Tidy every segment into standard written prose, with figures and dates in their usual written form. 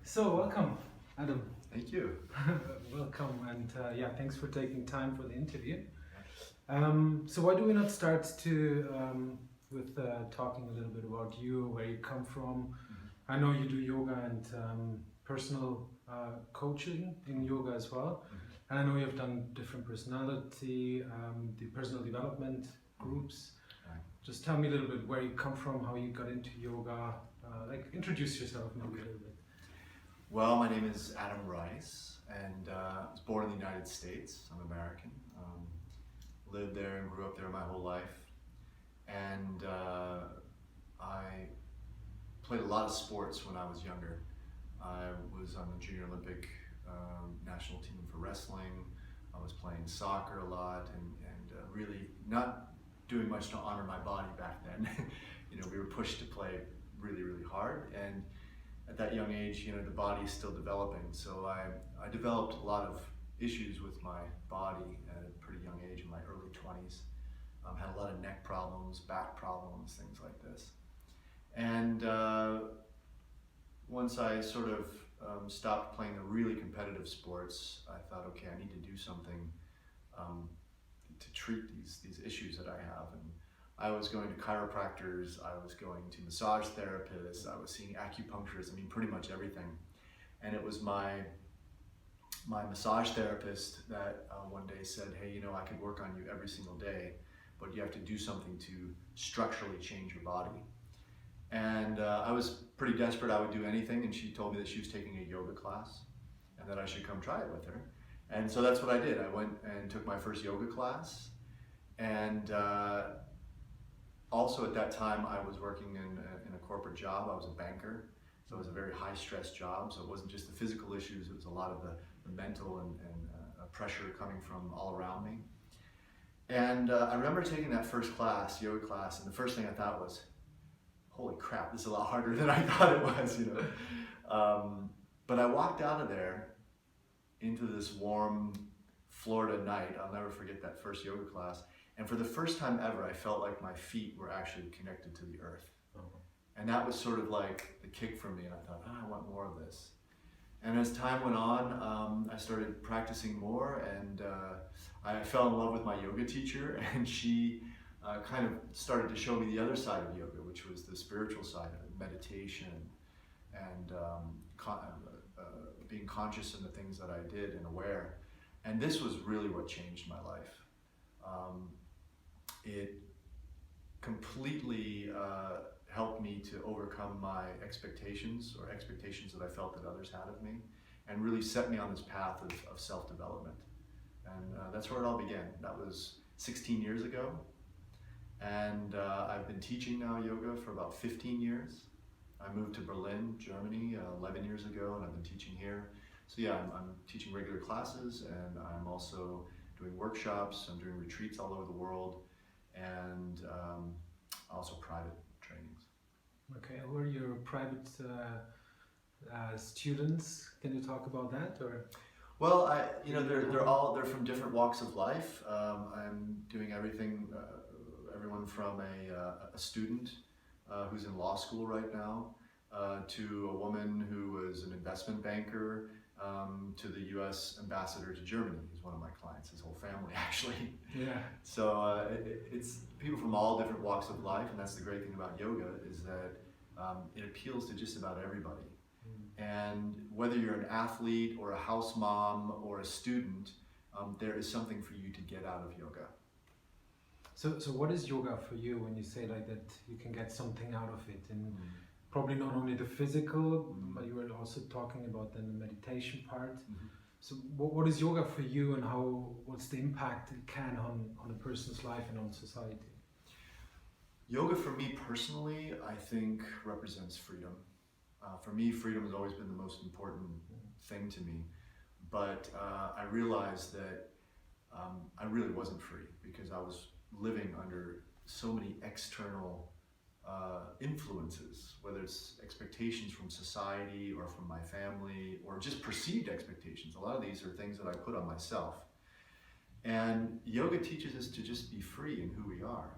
So welcome, Adam. Thank you. Welcome, and thanks for taking time for the interview. So why do we not start with talking a little bit about you, where you come from? I know you do yoga and personal coaching in yoga as well, and I know you've done different the personal development groups. Right. Just tell me a little bit where you come from, how you got into yoga. Introduce yourself maybe a little bit. Well, my name is Adam Rice, and I was born in the United States. I'm American. Lived there and grew up there my whole life. And I played a lot of sports when I was younger. I was on the Junior Olympic national team for wrestling. I was playing soccer a lot and really not doing much to honor my body back then. We were pushed to play really, really hard. And at that young age, the body is still developing. So I developed a lot of issues with my body at a pretty young age, in my early 20s. Had a lot of neck problems, back problems, things like this. And once I sort of stopped playing the really competitive sports, I thought, okay, I need to do something to treat these issues that I have. And I was going to chiropractors, I was going to massage therapists, I was seeing acupuncturists, pretty much everything. And it was my massage therapist that one day said, hey, I could work on you every single day, but you have to do something to structurally change your body. And I was pretty desperate, I would do anything, and she told me that she was taking a yoga class and that I should come try it with her. And so that's what I did. I went and took my first yoga class, and also at that time I was working in a corporate job. I was a banker, so it was a very high stress job. So it wasn't just the physical issues, it was a lot of the mental and pressure coming from all around me. And I remember taking that first class, yoga class, and the first thing I thought was, holy crap, this is a lot harder than I thought it was, But I walked out of there into this warm Florida night. I'll never forget that first yoga class. And for the first time ever, I felt like my feet were actually connected to the earth. And that was sort of like the kick for me, and I thought, I want more of this. And as time went on, I started practicing more, and I fell in love with my yoga teacher, and she kind of started to show me the other side of yoga, which was the spiritual side of it, meditation, and being conscious in the things that I did and aware. And this was really what changed my life. It completely helped me to overcome my expectations, or expectations that I felt that others had of me, and really set me on this path of self-development. And that's where it all began. That was 16 years ago. And I've been teaching now yoga for about 15 years. I moved to Berlin, Germany 11 years ago, and I've been teaching here. So yeah, I'm teaching regular classes, and I'm also doing workshops, I'm doing retreats all over the world, and also private trainings. Okay, who are your private students? Can you talk about that, or? Well, they're from different walks of life. I'm doing everything, everyone from a student who's in law school right now, to a woman who was an investment banker, to the U.S. ambassador to Germany, who's one of my clients, his whole family actually. Yeah. So it's people from all different walks of life, and that's the great thing about yoga, is that it appeals to just about everybody. And whether you're an athlete or a house mom or a student, there is something for you to get out of yoga. So what is yoga for you when you say like that you can get something out of it? And probably not only the physical, but you were also talking about then the meditation part. So what is yoga for you, and what's the impact it can on a person's life and on society? Yoga for me personally, I think represents freedom. For me, freedom has always been the most important thing to me. But I realized that I really wasn't free, because I was living under so many external influences, whether it's expectations from society or from my family, or just perceived expectations. A lot of these are things that I put on myself. And yoga teaches us to just be free in who we are.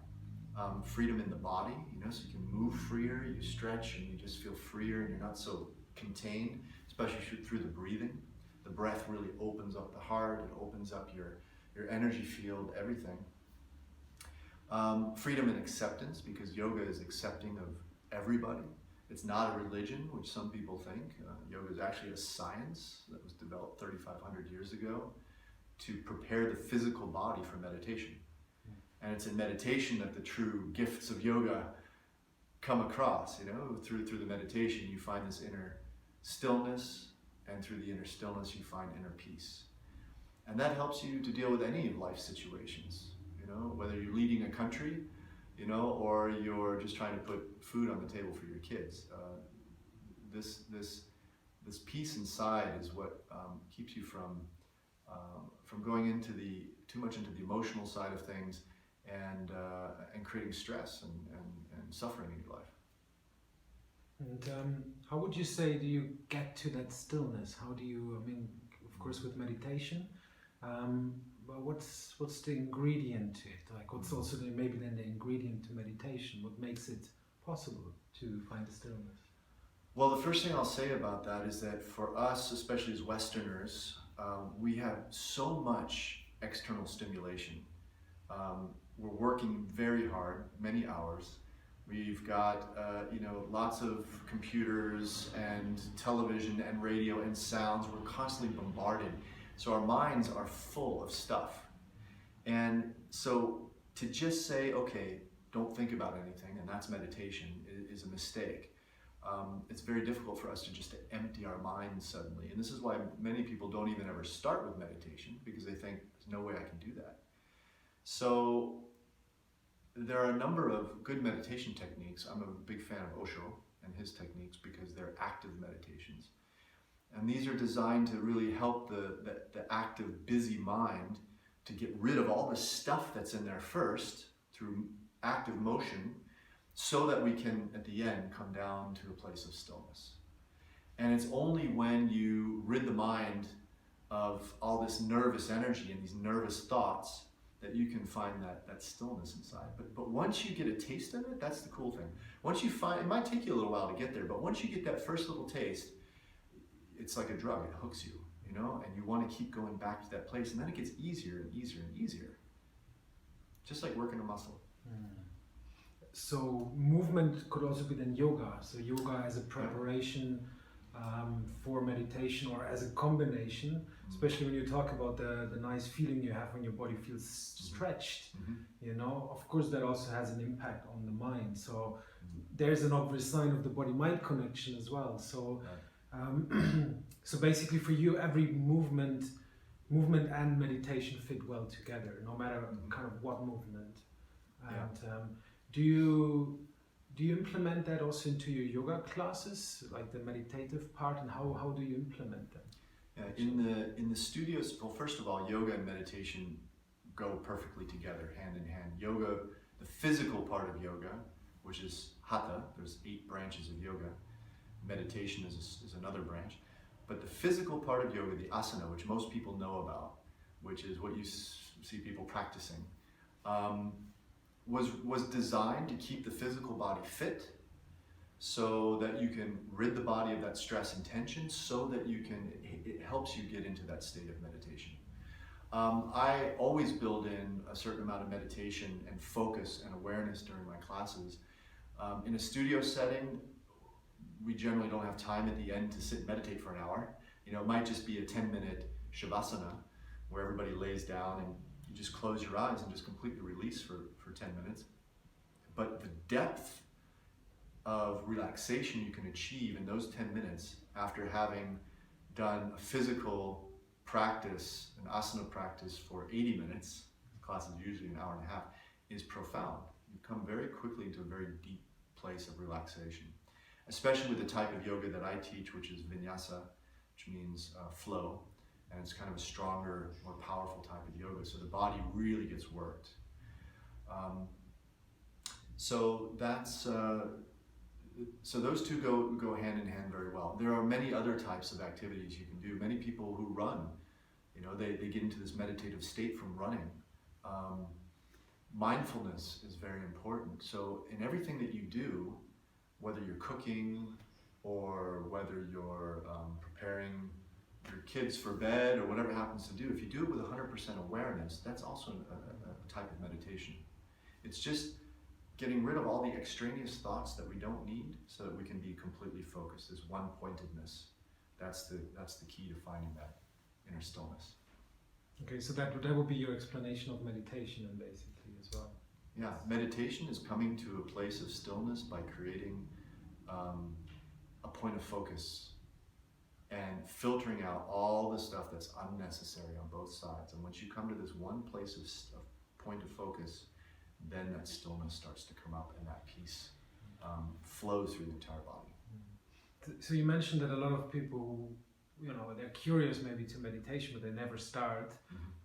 Freedom in the body, so you can move freer, you stretch and you just feel freer, and you're not so contained. It's especially through the breathing. The breath really opens up the heart, it opens up your energy field, everything. Freedom and acceptance, because yoga is accepting of everybody. It's not a religion, which some people think. Yoga is actually a science that was developed 3,500 years ago to prepare the physical body for meditation. And it's in meditation that the true gifts of yoga come across, through the meditation you find this inner stillness, and through the inner stillness you find inner peace. And that helps you to deal with any life situations, whether you're leading a country, or you're just trying to put food on the table for your kids. This peace inside is what keeps you from going into too much into the emotional side of things, and creating stress and suffering in your life. And how would you say do you get to that stillness? How do you, of course with meditation, but what's the ingredient to it? Like what's also maybe then the ingredient to meditation? What makes it possible to find the stillness? Well, the first thing I'll say about that is that for us, especially as Westerners, we have so much external stimulation. We're working very hard, many hours. We've got lots of computers and television and radio and sounds. We're constantly bombarded. So our minds are full of stuff. And so to just say, okay, don't think about anything, and that's meditation, is a mistake. It's very difficult for us to empty our minds suddenly. And this is why many people don't even ever start with meditation, because they think, there's no way I can do that. So there are a number of good meditation techniques. I'm a big fan of Osho and his techniques because they're active meditations. And these are designed to really help the active, busy mind to get rid of all the stuff that's in there first through active motion, so that we can, at the end, come down to a place of stillness. And it's only when you rid the mind of all this nervous energy and these nervous thoughts that you can find that stillness inside. But once you get a taste of it, that's the cool thing. Once you find, it might take you a little while to get there, but once you get that first little taste, it's like a drug, it hooks you, and you want to keep going back to that place, and then it gets easier and easier and easier. Just like working a muscle. So movement could also be then yoga. So yoga as a preparation for meditation, or as a combination, especially when you talk about the nice feeling you have when your body feels stretched. Of course that also has an impact on the mind. So there's an obvious sign of the body-mind connection as well. So so basically for you, every movement and meditation fit well together, no matter kind of what movement. And do you implement that also into your yoga classes, like the meditative part, and how do you implement them? In the studios, well, first of all, yoga and meditation go perfectly together, hand in hand. Yoga, the physical part of yoga, which is hatha, there's 8 branches of yoga. Meditation is another branch. But the physical part of yoga, the asana, which most people know about, which is what you see people practicing, was designed to keep the physical body fit, so that you can rid the body of that stress and tension, so that it helps you get into that state of meditation. I always build in a certain amount of meditation and focus and awareness during my classes. In a studio setting, we generally don't have time at the end to sit and meditate for an hour. It might just be a 10-minute shavasana where everybody lays down and you just close your eyes and just completely release for 10 minutes. But the depth of relaxation you can achieve in those 10 minutes after having done a physical practice, an asana practice for 80 minutes, the class is usually an hour and a half, is profound. You come very quickly into a very deep place of relaxation, especially with the type of yoga that I teach, which is vinyasa, which means flow, and it's kind of a stronger, more powerful type of yoga, so the body really gets worked. So those two go hand in hand very well. There are many other types of activities you can do. Many people who run, they get into this meditative state from running. Mindfulness is very important. So in everything that you do, whether you're cooking or whether you're preparing your kids for bed, or whatever it happens to do, if you do it with 100% awareness, that's also a type of meditation. It's just getting rid of all the extraneous thoughts that we don't need so that we can be completely focused. This one-pointedness. That's the key to finding that inner stillness. Okay, so that would be your explanation of meditation, and basically as well. Yeah, meditation is coming to a place of stillness by creating a point of focus and filtering out all the stuff that's unnecessary on both sides. And once you come to this one place of point of focus, then that stillness starts to come up, and that peace flows through the entire body. So you mentioned that a lot of people, they're curious maybe to meditation, but they never start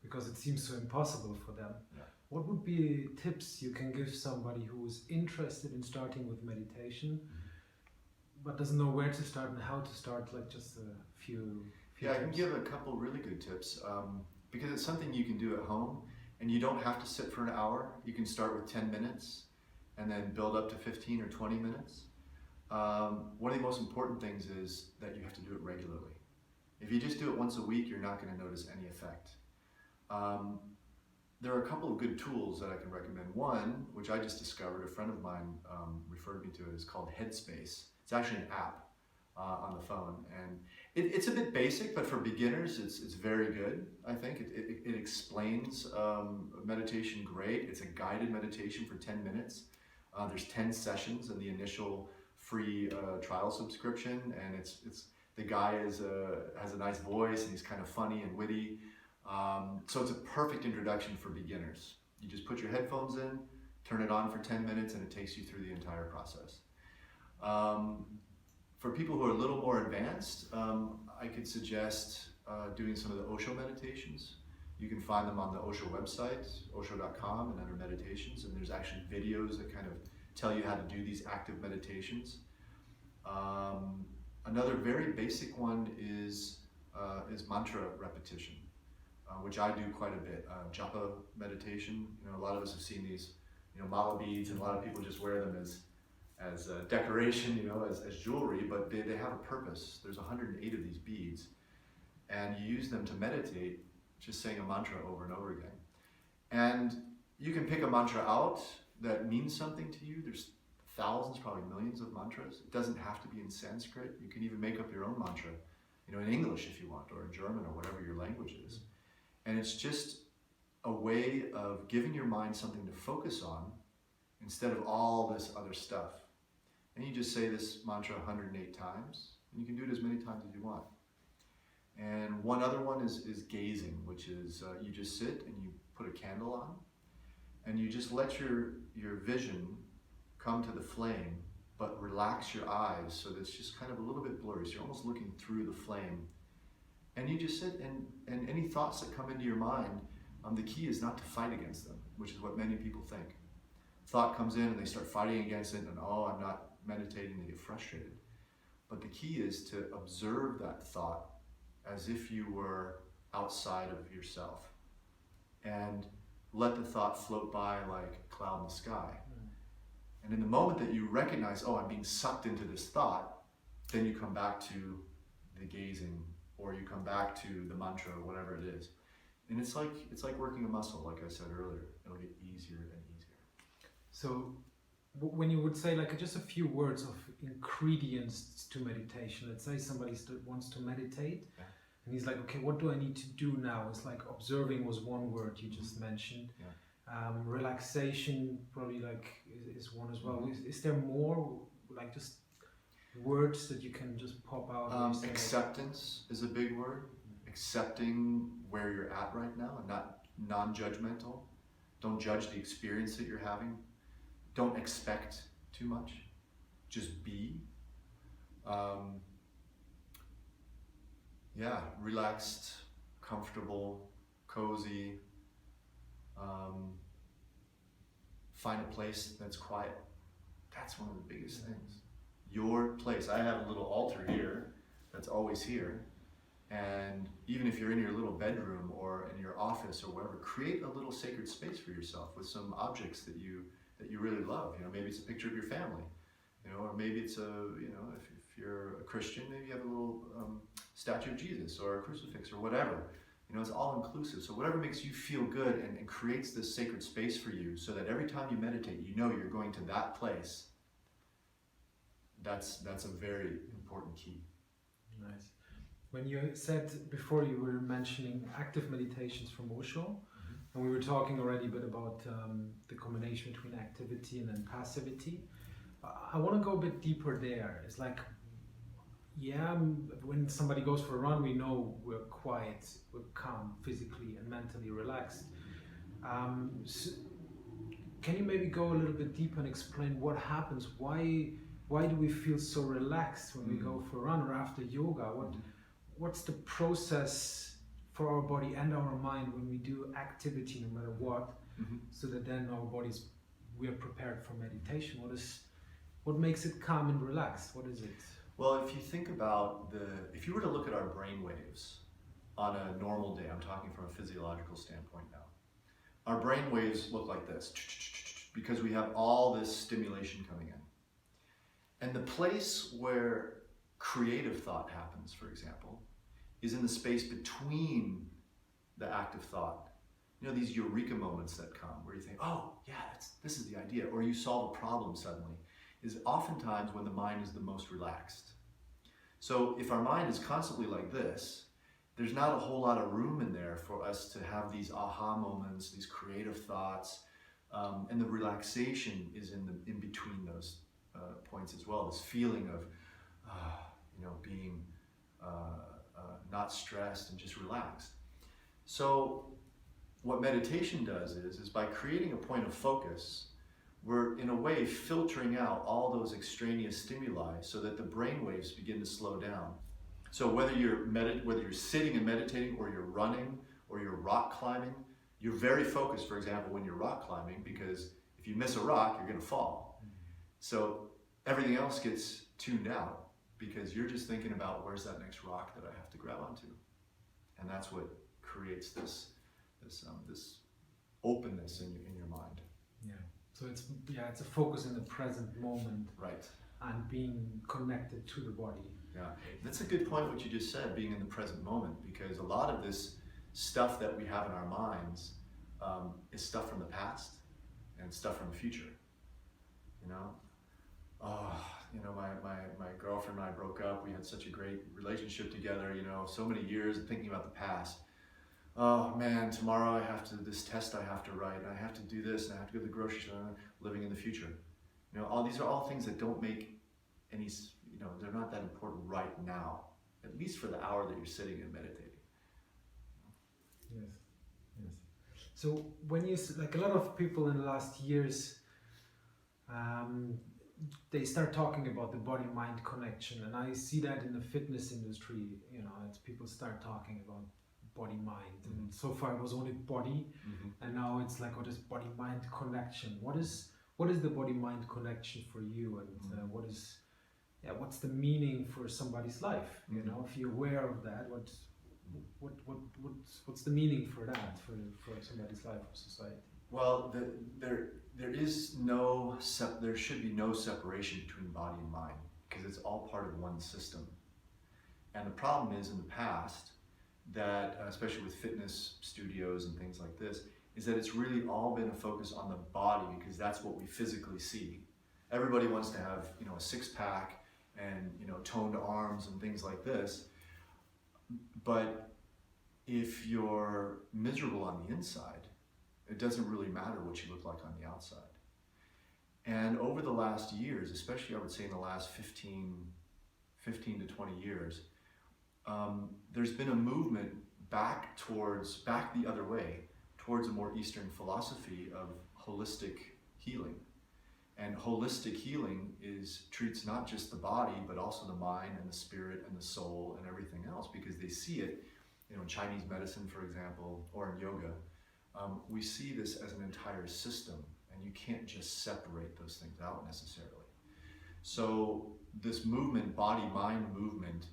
because it seems so impossible for them. Yeah. What would be tips you can give somebody who is interested in starting with meditation, but doesn't know where to start and how to start, like just a few Yeah, tips? I can give a couple really good tips because it's something you can do at home, and you don't have to sit for an hour. You can start with 10 minutes and then build up to 15 or 20 minutes. One of the most important things is that you have to do it regularly. If you just do it once a week, you're not going to notice any effect. There are a couple of good tools that I can recommend. One, which I just discovered, a friend of mine referred me to it, is called Headspace. It's actually an app on the phone, and it's a bit basic, but for beginners, it's very good. I think it explains meditation great. It's a guided meditation for 10 minutes. There's 10 sessions in the initial free trial subscription, and it's the guy has a nice voice, and he's kind of funny and witty. So it's a perfect introduction for beginners. You just put your headphones in, turn it on for 10 minutes, and it takes you through the entire process. For people who are a little more advanced, I could suggest doing some of the Osho meditations. You can find them on the Osho website, osho.com, and under meditations, and there's actually videos that kind of tell you how to do these active meditations. Another very basic one is mantra repetition, which I do quite a bit. Japa meditation. A lot of us have seen these, mala beads, and a lot of people just wear them as decoration, as jewelry, but they have a purpose. There's 108 of these beads, and you use them to meditate, just saying a mantra over and over again. And you can pick a mantra out that means something to you. There's thousands, probably millions of mantras. It doesn't have to be in Sanskrit. You can even make up your own mantra, in English if you want, or in German, or whatever your language is. And it's just a way of giving your mind something to focus on instead of all this other stuff. And you just say this mantra 108 times, and you can do it as many times as you want. And one other one is gazing, which is you just sit and you put a candle on, and you just let your vision come to the flame, but relax your eyes so that it's just kind of a little bit blurry. So you're almost looking through the flame. And you just sit, and any thoughts that come into your mind, the key is not to fight against them, which is what many people think. Thought comes in and they start fighting against it, and I'm not meditating, they get frustrated. But the key is to observe that thought as if you were outside of yourself, and let the thought float by like a cloud in the sky. And in the moment that you recognize, I'm being sucked into this thought, then you come back to the gazing, or you come back to the mantra, or whatever it is. And it's like working a muscle, like I said earlier. It'll get easier and easier. So when you would say like just a few words of ingredients to meditation, let's say somebody wants to meditate, and he's like, okay, what do I need to do now? It's like observing was one word you just mentioned. Relaxation probably is one as well. Is there more, like just words that you can just pop out? Acceptance is a big word. Accepting where you're at right now, and not non-judgmental. Don't judge the experience that you're having. Don't expect too much. Just be. Relaxed, comfortable, cozy. Find a place that's quiet. That's one of the biggest things. Your place. I have a little altar here that's always here. And even if you're in your little bedroom or in your office or wherever, create a little sacred space for yourself with some objects that you really love. Maybe it's a picture of your family. or maybe it's if you're a Christian, maybe you have a little statue of Jesus or a crucifix or whatever. It's all inclusive. So whatever makes you feel good and creates this sacred space for you, so that every time you meditate, you're going to that place. That's a very important key. Nice. When you said before, you were mentioning active meditations from Osho, and we were talking already a bit about the combination between activity and then passivity. I want to go a bit deeper there. It's like, when somebody goes for a run, we know we're quiet, we're calm, physically and mentally relaxed. So can you maybe go a little bit deeper and explain what happens? Why do we feel so relaxed when we go for a run or after yoga? What's the process for our body and our mind when we do activity, no matter what, so that then our bodies, we are prepared for meditation? What makes it calm and relaxed? What is it? Well, if you think about if you were to look at our brain waves on a normal day, I'm talking from a physiological standpoint now, our brain waves look like this, because we have all this stimulation coming in. And the place where creative thought happens, for example, is in the space between the active thought. These eureka moments that come where you think, oh yeah, this is the idea, or you solve a problem suddenly, is oftentimes when the mind is the most relaxed. So if our mind is constantly like this, there's not a whole lot of room in there for us to have these aha moments, these creative thoughts, and the relaxation is in between those points as well. This feeling of being not stressed and just relaxed. So what meditation does is by creating a point of focus, we're in a way filtering out all those extraneous stimuli so that the brain waves begin to slow down. So whether you're sitting and meditating, or you're running, or you're rock climbing, you're very focused, for example, when you're rock climbing, because if you miss a rock, you're going to fall. So everything else gets tuned out because you're just thinking about where's that next rock that I have to grab onto. And that's what creates this openness in your mind. Yeah. So it's a focus in the present moment. Right. And being connected to the body. Yeah, that's a good point what you just said, being in the present moment, because a lot of this stuff that we have in our minds is stuff from the past and stuff from the future. My girlfriend and I broke up. We had such a great relationship together, so many years thinking about the past. Oh man, tomorrow I have this test I have to write, and I have to do this, and I have to go to the grocery store, living in the future. These are all things that don't make any, they're not that important right now, at least for the hour that you're sitting and meditating. Yes. So when a lot of people in the last years, they start talking about the body-mind connection, and I see that in the fitness industry, as people start talking about body-mind, and so far it was only body, and now it's like, what is body-mind connection? What is the body-mind connection for you, and what's the meaning for somebody's life? If you're aware of that, what's the meaning for that for somebody's life or society? Well, there should be no separation between body and mind, because it's all part of one system. And the problem is, in the past, that especially with fitness studios and things like this, is that it's really all been a focus on the body, because that's what we physically see. Everybody wants to have a six-pack and toned arms and things like this, but if you're miserable on the inside, it doesn't really matter what you look like on the outside. And over the last years, especially I would say in the last 15 to 20 years, there's been a movement back the other way, towards a more Eastern philosophy of holistic healing. And holistic healing treats not just the body, but also the mind and the spirit and the soul and everything else, because they see it, in Chinese medicine, for example, or in yoga. We see this as an entire system, and you can't just separate those things out necessarily. So this movement, body-mind movement,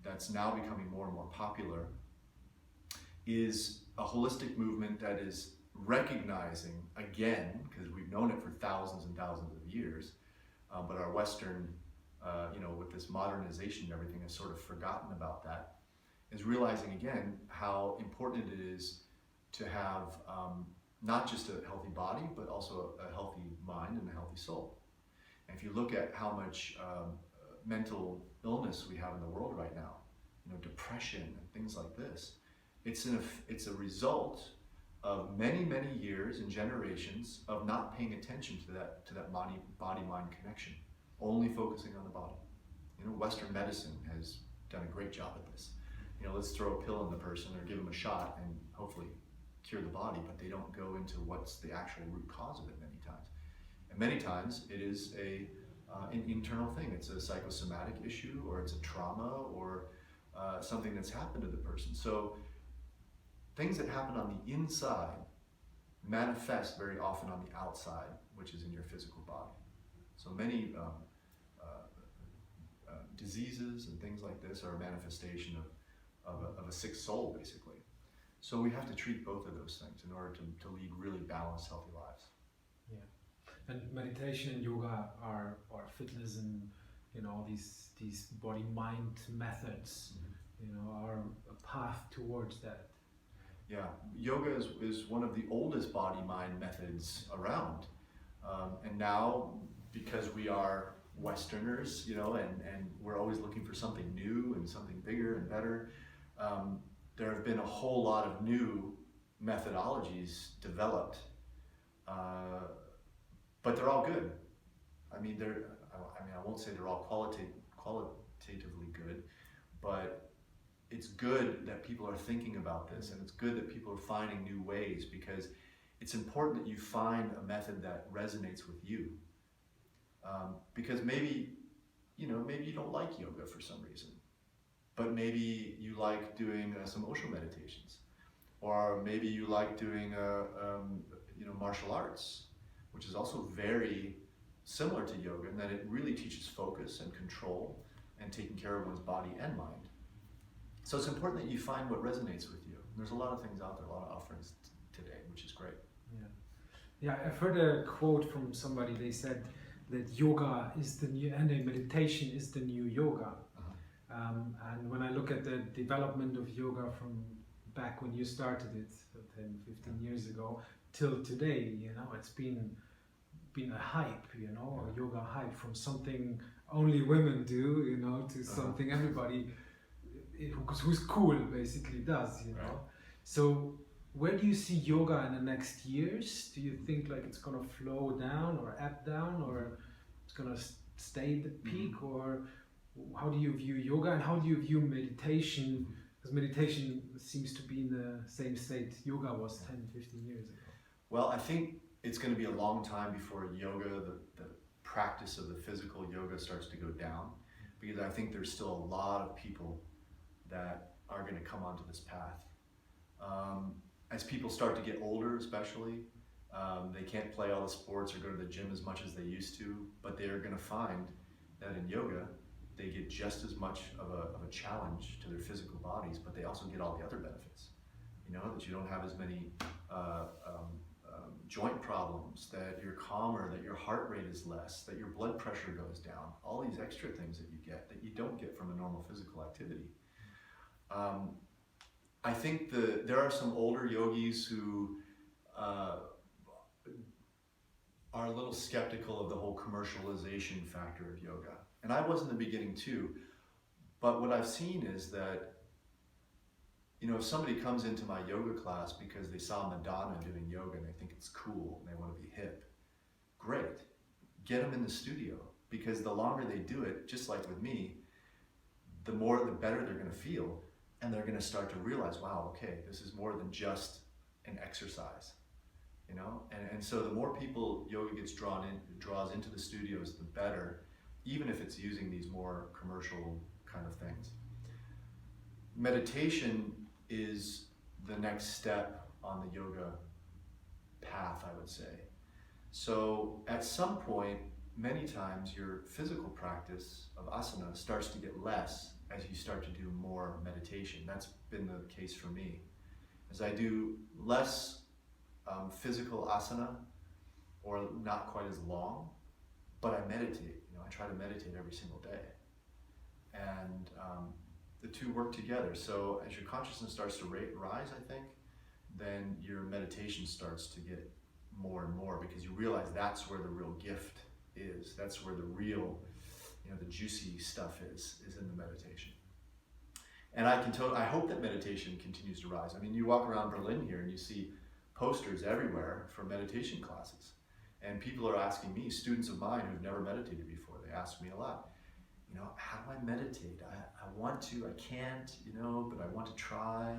that's now becoming more and more popular, is a holistic movement that is recognizing, again, because we've known it for thousands and thousands of years, But our Western, with this modernization and everything, has sort of forgotten about that, is realizing again how important it is to have not just a healthy body, but also a healthy mind and a healthy soul. And if you look at how much mental illness we have in the world right now, depression and things like this, it's a result of many, many years and generations of not paying attention to that body-mind connection, only focusing on the body. Western medicine has done a great job at this. Let's throw a pill in the person or give them a shot and hopefully cure the body, but they don't go into what's the actual root cause of it many times. And many times it is an internal thing. It's a psychosomatic issue, or it's a trauma, or something that's happened to the person. So things that happen on the inside manifest very often on the outside, which is in your physical body. So many diseases and things like this are a manifestation of a sick soul, basically. So we have to treat both of those things in order to lead really balanced, healthy lives. Yeah, and meditation and yoga are fitness and all these body-mind methods, are a path towards that. Yeah, yoga is one of the oldest body-mind methods around, and now because we are Westerners, and we're always looking for something new and something bigger and better. There have been a whole lot of new methodologies developed, but they're all good. I won't say they're all qualitatively good, but it's good that people are thinking about this, and it's good that people are finding new ways, because it's important that you find a method that resonates with you. Because maybe you don't like yoga for some reason, but maybe you like doing some Osho meditations, or maybe you like doing martial arts, which is also very similar to yoga in that it really teaches focus and control and taking care of one's body and mind. So it's important that you find what resonates with you. There's a lot of things out there, a lot of offerings today, which is great. Yeah, I've heard a quote from somebody. They said that yoga is the new, and meditation is the new yoga. And when I look at the development of yoga from back when you started it 10, 15 years ago till today, it's been a hype, a yoga hype, from something only women do, to something everybody who's cool basically does, Right. So where do you see yoga in the next years? Do you think like it's gonna flow down or ebb down, or it's gonna stay at the peak, or how do you view yoga, and how do you view meditation? Because meditation seems to be in the same state yoga was 10, 15 years ago. Well, I think it's going to be a long time before yoga, the practice of the physical yoga, starts to go down, because I think there's still a lot of people that are going to come onto this path. As people start to get older, especially, they can't play all the sports or go to the gym as much as they used to, but they're going to find that in yoga, they get just as much of a challenge to their physical bodies, but they also get all the other benefits. That you don't have as many joint problems, that you're calmer, that your heart rate is less, that your blood pressure goes down, all these extra things that you get that you don't get from a normal physical activity. I think there are some older yogis who are a little skeptical of the whole commercialization factor of yoga. And I was in the beginning too, but what I've seen is that, if somebody comes into my yoga class because they saw Madonna doing yoga and they think it's cool and they want to be hip, great, get them in the studio, because the longer they do it, just like with me, the better they're going to feel, and they're going to start to realize, wow, okay, this is more than just an exercise. And so the more people yoga draws into the studios, the better, even if it's using these more commercial kind of things. Meditation is the next step on the yoga path, I would say. So at some point, many times your physical practice of asana starts to get less as you start to do more meditation. That's been the case for me. As I do less physical asana, or not quite as long, but I meditate. I try to meditate every single day. And the two work together. So as your consciousness starts to rise, I think, then your meditation starts to get more and more, because you realize that's where the real gift is. That's where the real, the juicy stuff is in the meditation. And I hope that meditation continues to rise. I mean, you walk around Berlin here and you see posters everywhere for meditation classes. And people are asking me, students of mine who've never meditated before, they ask me a lot, how do I meditate? I want to, I can't, but I want to try.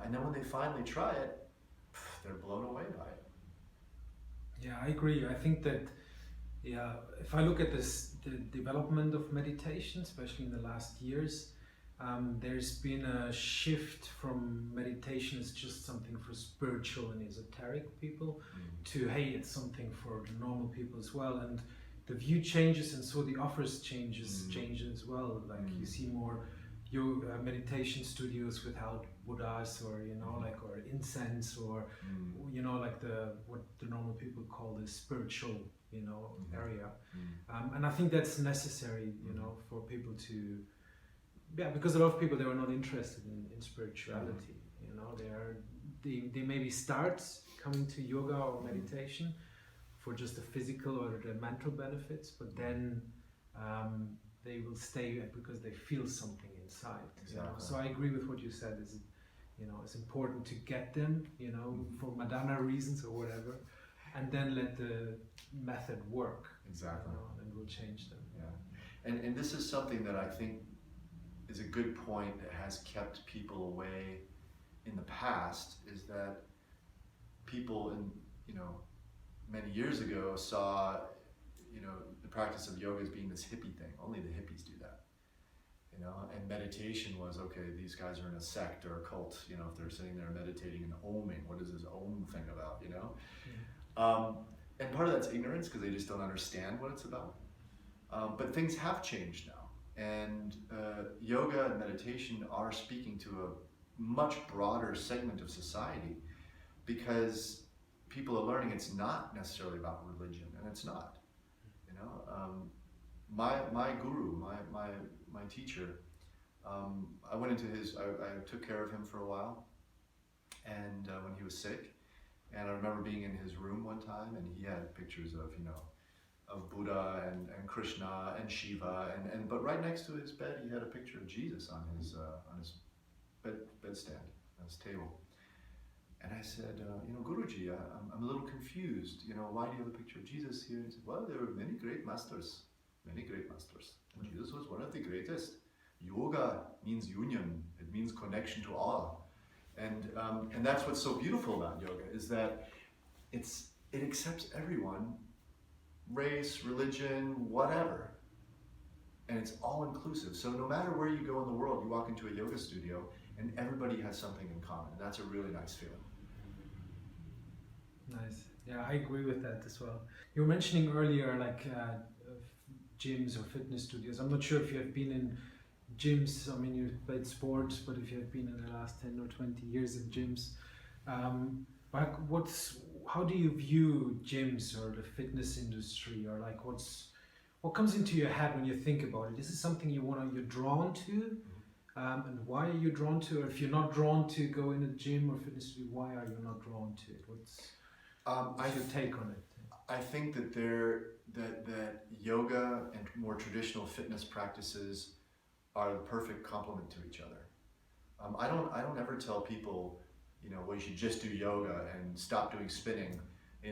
And then when they finally try it, they're blown away by it. Yeah, I agree. I think that, if I look at the development of meditation, especially in the last years, there's been a shift from meditation as just something for spiritual and esoteric people to, hey, it's something for the normal people as well. And the view changes, and so the offers changes as well. Like you see more meditation studios without Buddhas, or or incense, or like what the normal people call the spiritual area. And I think that's necessary, for people to, because a lot of people, they are not interested in spirituality. They maybe start coming to yoga or meditation for just the physical or the mental benefits, but then they will stay because they feel something inside. Exactly. So I agree with what you said. It's important to get them, for Madonna reasons or whatever, and then let the method work. Exactly. And we'll change them. Yeah. And this is something that I think is a good point that has kept people away in the past, is that people many years ago saw, the practice of yoga as being this hippie thing. Only the hippies do that, and meditation was, okay, these guys are in a sect or a cult, if they're sitting there meditating and oming, what is this om thing about, and part of that's ignorance, because they just don't understand what it's about. But things have changed now, and yoga and meditation are speaking to a much broader segment of society, because people are learning it's not necessarily about religion, and it's not. My guru, my teacher, I went into I took care of him for a while, and when he was sick, and I remember being in his room one time, and he had pictures of Buddha and Krishna and Shiva, but right next to his bed he had a picture of Jesus on his bedstand, on his table. And I said, Guruji, I'm a little confused. Why do you have a picture of Jesus here? And he said, well, there were many great masters. And Jesus was one of the greatest. Yoga means union. It means connection to all. And that's what's so beautiful about yoga, is that it accepts everyone, race, religion, whatever. And it's all inclusive. So no matter where you go in the world, you walk into a yoga studio and everybody has something in common. And that's a really nice feeling. Nice. Yeah, I agree with that as well. You were mentioning earlier, gyms or fitness studios. I'm not sure if you have been in gyms. I mean, you've played sports, but if you have been in the last 10 or 20 years in gyms, how do you view gyms or the fitness industry, or what comes into your head when you think about it? Is it something you're drawn to? And why are you drawn to it? Or if you're not drawn to go in a gym or fitness studio, why are you not drawn to it? What's your take on it? I think that that yoga and more traditional fitness practices are the perfect complement to each other. I don't ever tell people, well, you should just do yoga and stop doing spinning,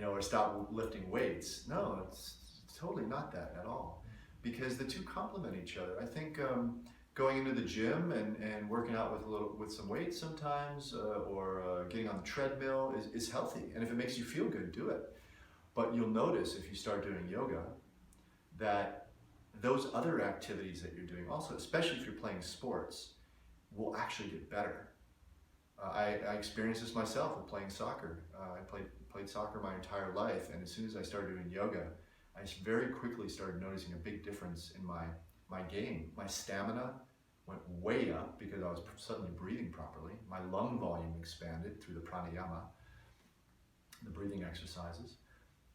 or stop lifting weights. No, it's totally not that at all, because the two complement each other. I think going into the gym and working out with some weights sometimes, or getting on the treadmill is healthy, and if it makes you feel good, do it. But you'll notice if you start doing yoga that those other activities that you're doing also, especially if you're playing sports, will actually get better. I experienced this myself with playing soccer. I played soccer my entire life, and as soon as I started doing yoga, I very quickly started noticing a big difference in my game. My stamina went way up because I was suddenly breathing properly. My lung volume expanded through the pranayama, the breathing exercises.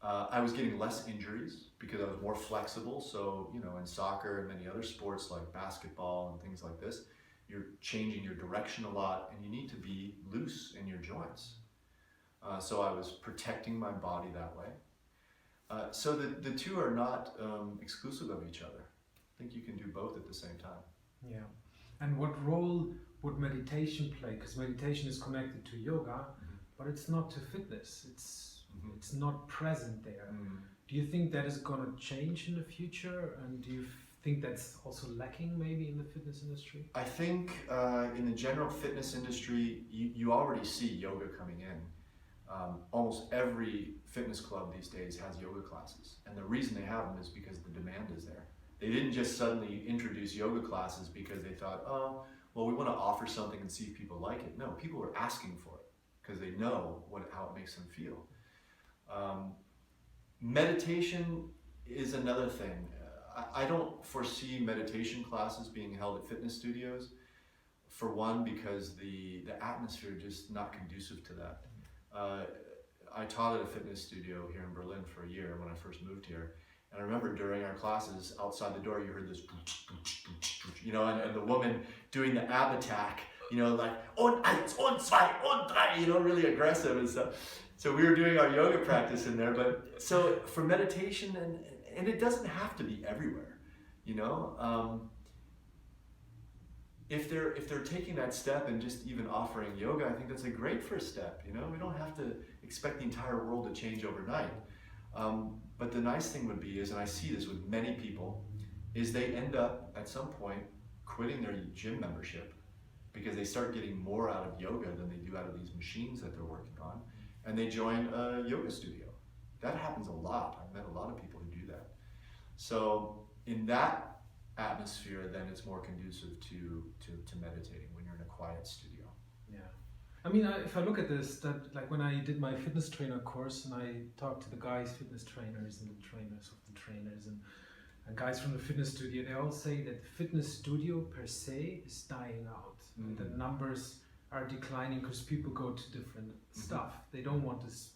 I was getting less injuries because I was more flexible. So, you know, in soccer and many other sports like basketball and things like this, you're changing your direction a lot and you need to be loose in your joints. So I was protecting my body that way. So the two are not exclusive of each other. I think you can do both at the same time. Yeah. And what role would meditation play? Because meditation is connected to yoga, but it's not to fitness. It's not present there. Do you think that is going to change in the future? And do you think that's also lacking maybe in the fitness industry? I think in the general fitness industry, you already see yoga coming in. Almost every fitness club these days has yoga classes. And the reason they have them is because the demand is there. They didn't just suddenly introduce yoga classes because they thought, oh, well, we want to offer something and see if people like it. No, people are asking for it because they know how it makes them feel. Meditation is another thing. I don't foresee meditation classes being held at fitness studios. For one, because the atmosphere is just not conducive to that. I taught at a fitness studio here in Berlin for a year when I first moved here. And I remember during our classes, outside the door, you heard this, you know, and the woman doing the ab attack, you know, like, und eins, und zwei, und drei, you know, really aggressive and stuff. So we were doing our yoga practice in there, but so for meditation, and it doesn't have to be everywhere, you know. If they're taking that step and just even offering yoga, I think that's a great first step, you know. We don't have to expect the entire world to change overnight. But the nice thing would be is, and I see this with many people, is they end up at some point quitting their gym membership because they start getting more out of yoga than they do out of these machines that they're working on, and they join a yoga studio. That happens a lot. I've met a lot of people who do that. So in that atmosphere, then it's more conducive to meditating when you're in a quiet studio. Yeah. I mean, if I look at this, that like when I did my fitness trainer course and I talked to the guys, fitness trainers and the trainers of the trainers and guys from the fitness studio, they all say that the fitness studio per se is dying out. And the numbers are declining because people go to different stuff. They don't want this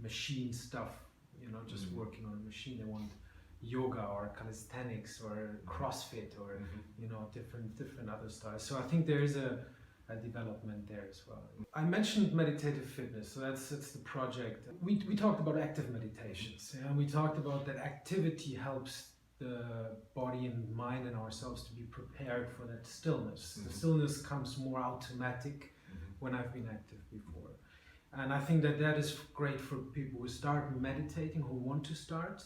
machine stuff, you know, just working on a machine. They want yoga or calisthenics or CrossFit or you know, different other styles. So I think there is a development there as well. I mentioned meditative fitness, so that's the project. We talked about active meditations, and we talked about that activity helps the body and mind and ourselves to be prepared for that stillness. The stillness comes more automatic when I've been active before. And I think that is great for people who start meditating, who want to start,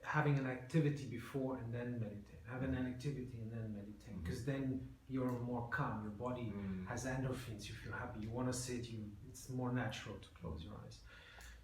having an activity before and then meditate. Having an activity and then meditate, because then you're more calm, your body has endorphins, you feel happy, you want to sit, it's more natural to close your eyes.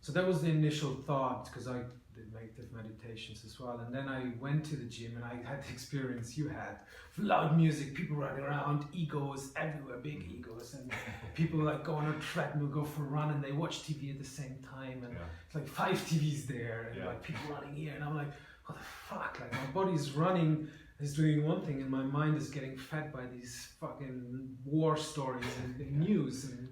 So that was the initial thought, because I did active meditations as well. And then I went to the gym and I had the experience you had. Loud music, people running around, egos everywhere, big egos. And people like go on a treadmill, go for a run, and they watch TV at the same time. And it's like 5 TVs there, and like people running here. And I'm like, what the fuck? Like my body's running, is doing one thing, and my mind is getting fed by these fucking war stories and the news. And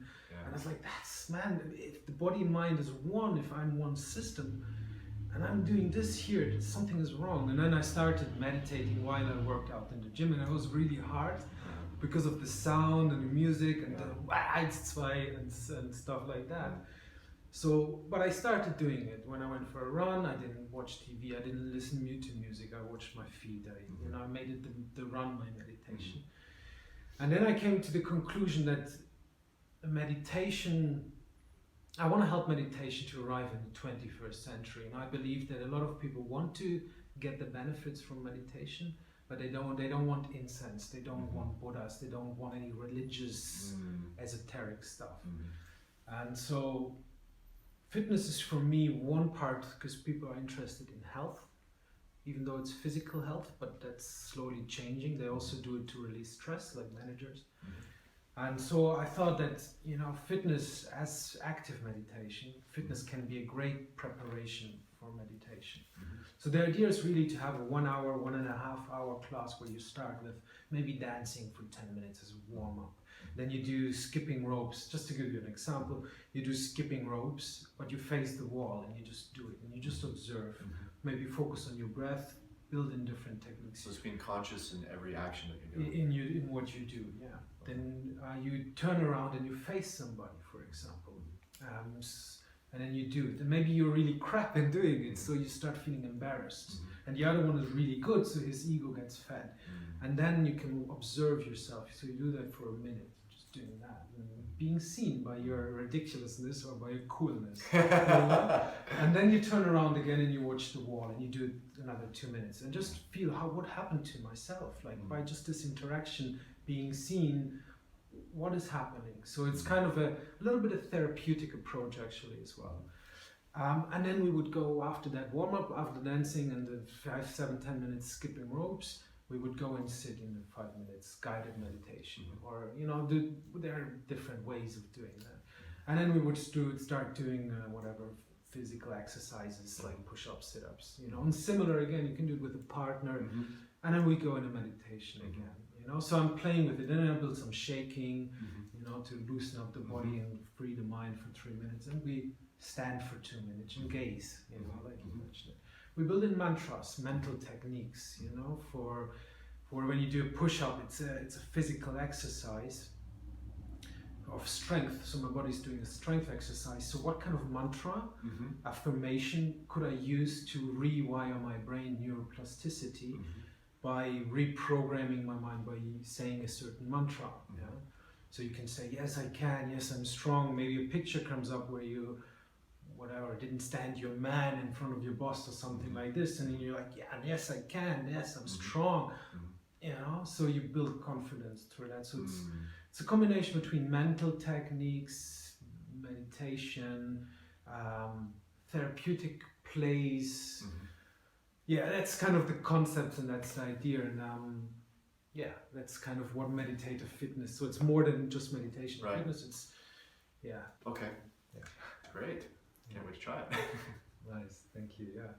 I was like, man, if the body and mind is one, if I'm one system, and I'm doing this here, something is wrong. And then I started meditating while I worked out in the gym, and it was really hard because of the sound and the music and the eins, zwei and stuff like that. So, but I started doing it when I went for a run. I didn't watch TV, I didn't listen to music, I watched my feet. I made it the run my meditation. And then I came to the conclusion that meditation, I want to help meditation to arrive in the 21st century, and I believe that a lot of people want to get the benefits from meditation, but they don't want incense, they don't want Buddhas, they don't want any religious esoteric stuff. And so fitness is for me one part, because people are interested in health, even though it's physical health, but that's slowly changing. They also do it to release stress, like managers. And so I thought that, you know, fitness as active meditation, fitness can be a great preparation for meditation. So the idea is really to have a 1 hour, 1.5 hour class where you start with maybe dancing for 10 minutes as a warm-up. Then you do skipping ropes. Just to give you an example, you do skipping ropes, but you face the wall and you just do it and you just observe. Maybe focus on your breath, build in different techniques. So it's being conscious in every action that you're doing. In what you do, yeah. Then you turn around and you face somebody, for example. And then you do it. And maybe you're really crap in doing it, so you start feeling embarrassed. And the other one is really good, so his ego gets fed. And then you can observe yourself. So you do that for a minute, just doing that. And being seen by your ridiculousness or by your coolness. And then you turn around again and you watch the wall and you do it another 2 minutes. And just feel what happened to myself. Like by just this interaction, being seen, what is happening? So it's kind of a little bit of therapeutic approach actually as well. And then we would go after that warm-up, after dancing and the 5, 7, 10 minutes skipping ropes, we would go and sit in the 5 minutes guided meditation, or there are different ways of doing that. And then we would start doing whatever physical exercises like push-ups, sit-ups, and similar again, you can do it with a partner. And then we go into meditation again. So I'm playing with it, and then I build some shaking, to loosen up the body and free the mind for 3 minutes, and we stand for 2 minutes and gaze, like you mentioned it. We build in mantras, mental techniques, for when you do a push-up, it's a physical exercise of strength. So my body's doing a strength exercise. So what kind of mantra, affirmation could I use to rewire my brain neuroplasticity? By reprogramming my mind by saying a certain mantra. So you can say, yes, I can, yes, I'm strong. Maybe a picture comes up where you, didn't stand your man in front of your boss or something like this. And then you're like, yeah, yes, I can, yes, I'm strong. So you build confidence through that. So it's a combination between mental techniques, meditation, therapeutic plays. Yeah, that's kind of the concept and that's the idea, and that's kind of what meditative fitness. So it's more than just meditation. Right. Fitness. Okay. Yeah. Great. Can't wait to try it. Nice. Thank you. Yeah.